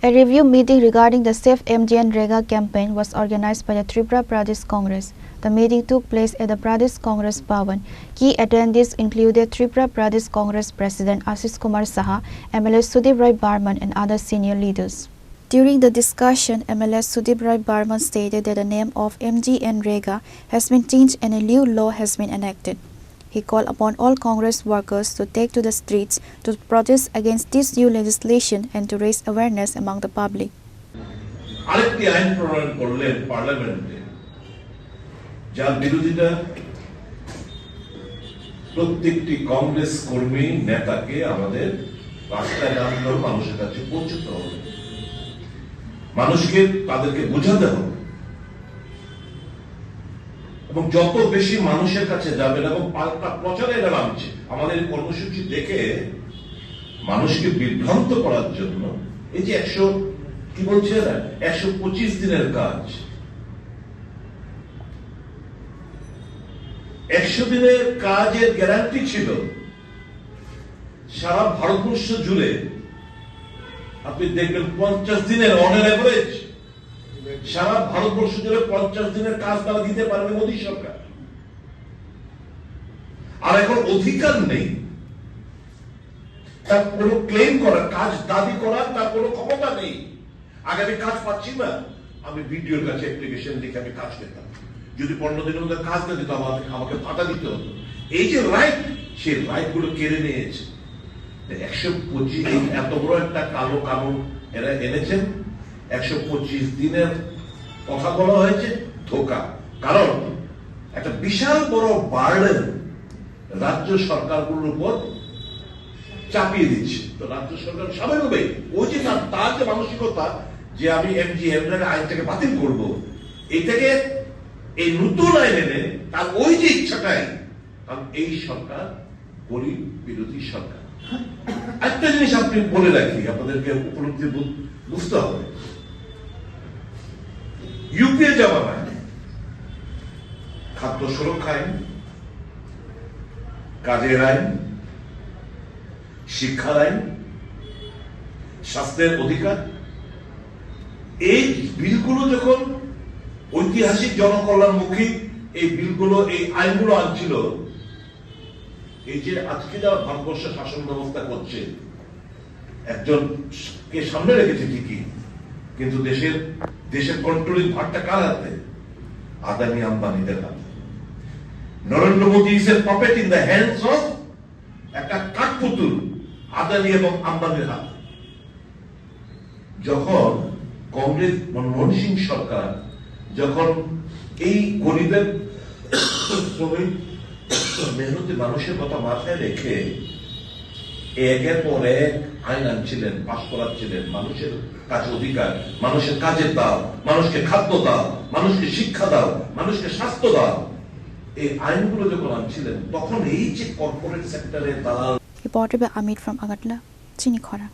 A review meeting regarding the Safe MGNREGA campaign was organized by the Tripura Pradesh Congress. The meeting took place at the Pradesh Congress Bhavan. Key attendees included Tripura Pradesh Congress President Ashish Kumar Saha, MLA Sudip Rai Barman and other senior leaders. During the discussion, MLA Sudip Rai Barman stated that the name of MGNREGA has been changed and a new law has been enacted. He called upon all Congress workers to take to the streets to protest against this new legislation and to raise awareness among the public. আরেকটি আইন প্রণয়ন করলেন পার্লামেন্টে, যার বিরোধিতা প্রত্যেকটি কংগ্রেস কর্মী নেতাকে আমাদের রাস্তায় নামলেও মানুষের কাছে পৌঁছতে হবে, মানুষকে তাদেরকে বোঝাতে হবে এবং যত বেশি মানুষের কাছে যাবেন এবং পাল্টা প্রচারে নামছে আমাদের কর্মসূচি দেখে মানুষকে বিভ্রান্ত করার জন্য এই যে 125 দিনের কাজ, 100 দিনের কাজের গ্যারান্টি ছিল সারা ভারতবর্ষ জুড়ে। আপনি দেখবেন 50 দিনের অন এভারেজ সারা ভারতবর্ষ জুড়ে 50 দিনের কাজ তারা দিতে পারবে মোদী সরকার। আর এখন অধিকার নেই তার কোনো ক্লেম করা, কাজ দাবি করার তার কোনো ক্ষমতা নেই। আগে আমি কাজ পাচ্ছি না, আমি ভিডিওর কাছে অ্যাপ্লিকেশন লিখে আমি কাজ পেতাম। যদি 15 দিনের মধ্যে কাজ না দিত আমাকে ভাতা দিতে হতো। এই যে রাইট, সেই রাইট গুলো কেড়ে নিয়েছে। 125 এত বড় একটা কালো কানুন এরা এনেছেন। 125 দিনের কথা বলা হয়েছে, ধোঁকা। কারণ একটা বিশাল বড় বার্ডেন রাজ্য সরকারগুলোর উপর চাপিয়ে দিচ্ছে। তো রাজ্য সরকার স্বাভাবিকভাবে ওই যে তার যে মানসিকতা যে আমি MGNREGA আইনটাকে বাতিল করব, এটাকে এই নতুন আইন এনে তার ওই যে ইচ্ছাটাই, কারণ এই সরকার গরিব বিরোধী সরকার। একটা জিনিস আপনি বলে রাখি, আপনাদেরকে উপলব্ধি বুঝতে হবে। ইউপিএ জামানায় খাদ্য সুরক্ষা আইন, কাজের আইন, শিক্ষার আইন, স্বাস্থ্যের অধিকার, এই বিলগুলো যখন ঐতিহাসিক জনকল্যাণমুখী এই বিলগুলো এই আইনগুলো আনছিল, এই যে আজকে যারা ভারতবর্ষ শাসন ব্যবস্থা করছে একজনকে সামনে রেখেছে ঠিকই, কিন্তু দেশের কন্ট্রোলিং ভারটা কার হাতে? আদানি আম্বানিদের হাতে। Narendra Modi is a puppet in the hands of একটা কাঠপুতুল আদানি এবং আম্বানির হাতে। যখন কংগ্রেস মনমোহন সিং সরকার যখন এই গরিবের শ্রমিক মেহনতি মানুষের কথা মাথায় রেখে একের পর এক আইন আনছিলেন, পাশ করাচ্ছিলেন, মানুষের কাছে অধিকার, মানুষের কাজের দাও, মানুষকে খাদ্য দাও, মানুষকে শিক্ষা দাও, মানুষকে স্বাস্থ্য দাও, এই আইনগুলো যখন আনছিলেন তখন এই যে কর্পোরেট সেক্টরের দালাল। Reported by Amit from Agatla, Chini Khora.